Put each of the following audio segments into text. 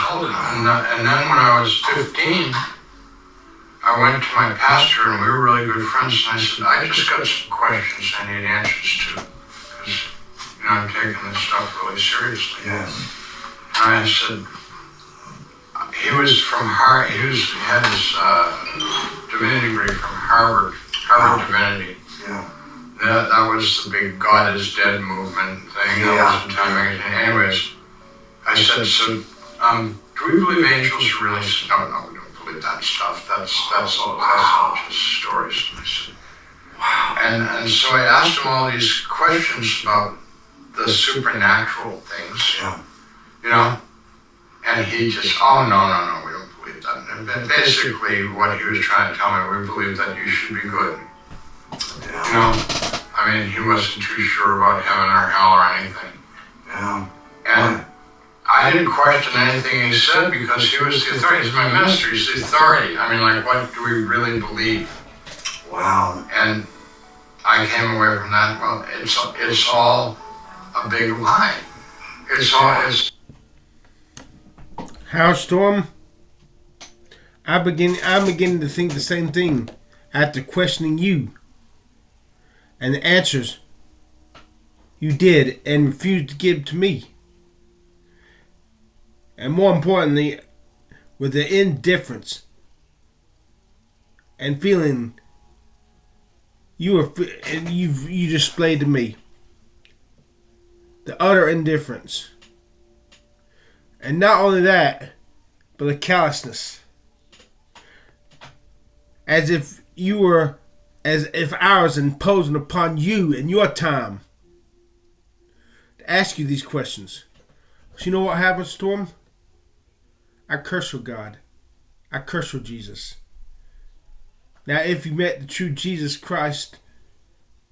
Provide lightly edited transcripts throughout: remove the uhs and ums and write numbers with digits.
told him. And then when I was 15, I went to my pastor, and we were really good friends, and I said, I just got some questions I need answers to, because, I'm taking this stuff really seriously. Yes. And I said, he had his divinity degree from Harvard Divinity. Yeah. That was the big God is Dead movement thing. That was the Time magazine. Anyways, I said, so, do we believe angels are really? No, we don't believe that stuff. That's all just stories. And I said, wow. And so I asked him all these questions about the supernatural things. Yeah. And he just, oh no, we don't believe that. And basically, what he was trying to tell me, we believe that you should be good. Yeah. He wasn't too sure about heaven or hell or anything. Yeah. And I didn't question anything he said because he was the authority. He's my minister. He's the authority. What do we really believe? Wow. And I came away from that. Well, it's all a big lie. It's How, Storm? I'm beginning to think the same thing after questioning you and the answers you did and refused to give to me. And more importantly, with the indifference and feeling you displayed to me. The utter indifference. And not only that, but the callousness. As if I was imposing upon you and your time to ask you these questions. So you know what happens, Storm? I curse your God. I curse your Jesus. Now, if you met the true Jesus Christ,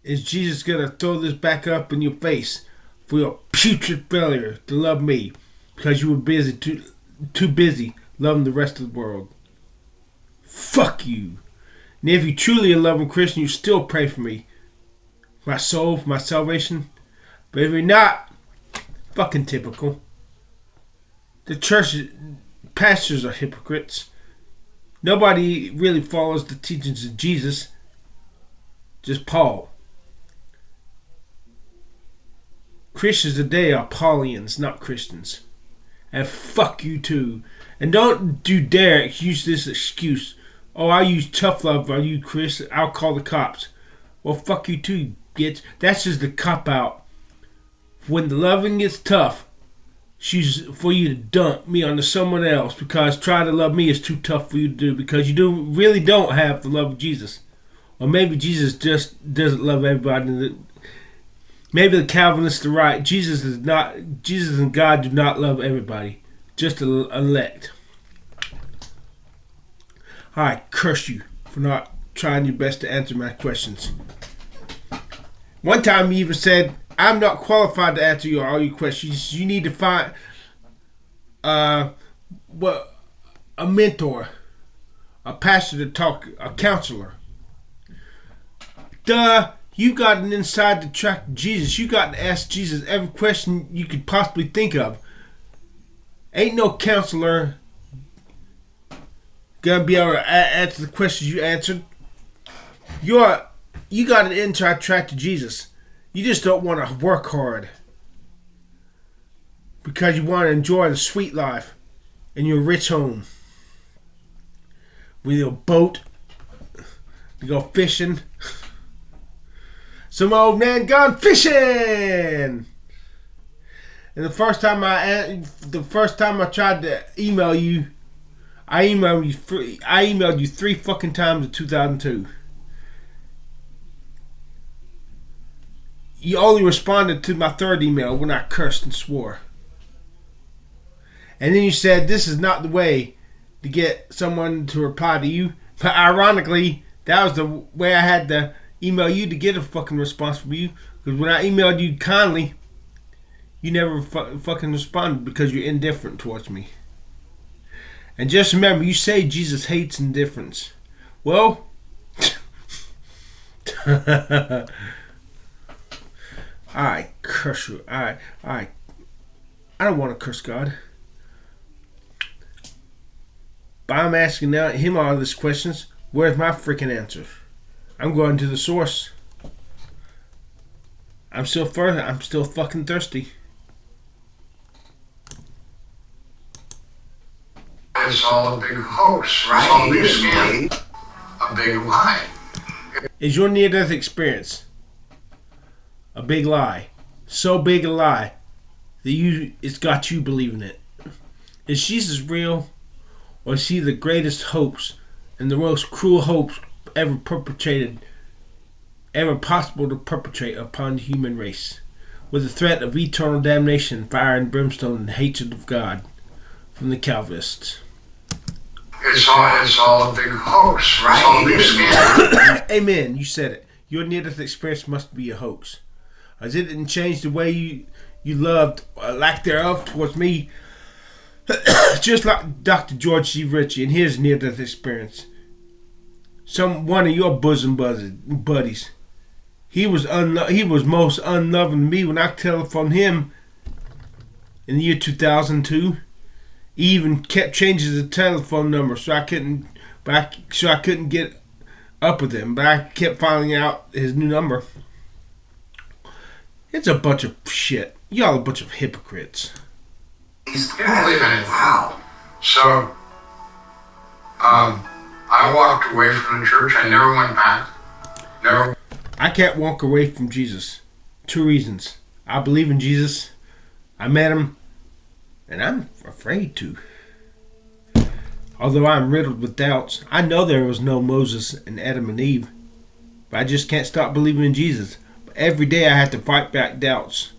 is Jesus going to throw this back up in your face for your putrid failure to love me because you were too busy loving the rest of the world? Fuck you. And if you truly a loving Christian, you still pray for me. For my soul, for my salvation. But if you're not, fucking typical. The church pastors are hypocrites. Nobody really follows the teachings of Jesus. Just Paul. Christians today are Paulians, not Christians. And fuck you too. And don't you dare use this excuse. Oh, I use tough love on you, Chris. I'll call the cops. Well, fuck you too, bitch. That's just the cop out. When the loving gets tough, she's for you to dump me onto someone else because trying to love me is too tough for you to do because you really don't have the love of Jesus. Or maybe Jesus just doesn't love everybody. Maybe the Calvinists are right. Jesus and God do not love everybody. Just the elect. I curse you for not trying your best to answer my questions. One time you even said, I'm not qualified to answer all your questions. You need to find a mentor, a pastor to talk, a counselor. Duh, you got an inside track to Jesus. You got to ask Jesus every question you could possibly think of. Ain't no counselor gonna be able to answer the questions you answered. You got an inside track to Jesus. You just don't want to work hard because you want to enjoy the sweet life in your rich home with your boat. You go fishing. Some old man gone fishing. And the first time I tried to email you, I emailed you 3 fucking times in 2002. You only responded to my 3rd email when I cursed and swore. And then you said this is not the way to get someone to reply to you. But ironically, that was the way I had to email you to get a fucking response from you. Because when I emailed you kindly, you never fucking responded because you're indifferent towards me. And just remember, you say Jesus hates indifference. Well, I curse you. I don't want to curse God. But I'm asking him all these questions. Where's my freaking answer? I'm going to the source. I'm still fucking thirsty. It's all a big hoax. Right. It's all a big scam. A big lie. Is your near-death experience a big lie? So big a lie that it's got you believing it. Is Jesus real, or is he the greatest hoax and the most cruel hoax ever possible to perpetrate upon the human race, with the threat of eternal damnation, fire and brimstone, and hatred of God from the Calvinists? It's all a big hoax. Right. It's all a big scam. Amen. You said it. Your near-death experience must be a hoax, as it didn't change the way you loved, lack thereof, towards me. Just like Dr. George C. Ritchie and his near-death experience. One of your bosom buddies. He was most unloving to me when I telephoned him in the year 2002. He even kept changing the telephone number so I couldn't get up with him. But I kept finding out his new number. It's a bunch of shit. Y'all a bunch of hypocrites. Didn't believe in it. Wow. So, I walked away from the church. I never went back. Never. I can't walk away from Jesus. 2 reasons. I believe in Jesus. I met him. And I'm afraid to. Although I'm riddled with doubts. I know there was no Moses and Adam and Eve. But I just can't stop believing in Jesus. But every day I have to fight back doubts.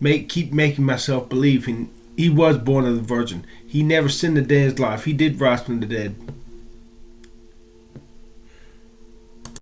Keep making myself believe he was born of the Virgin. He never sinned a day in his life. He did rise from the dead.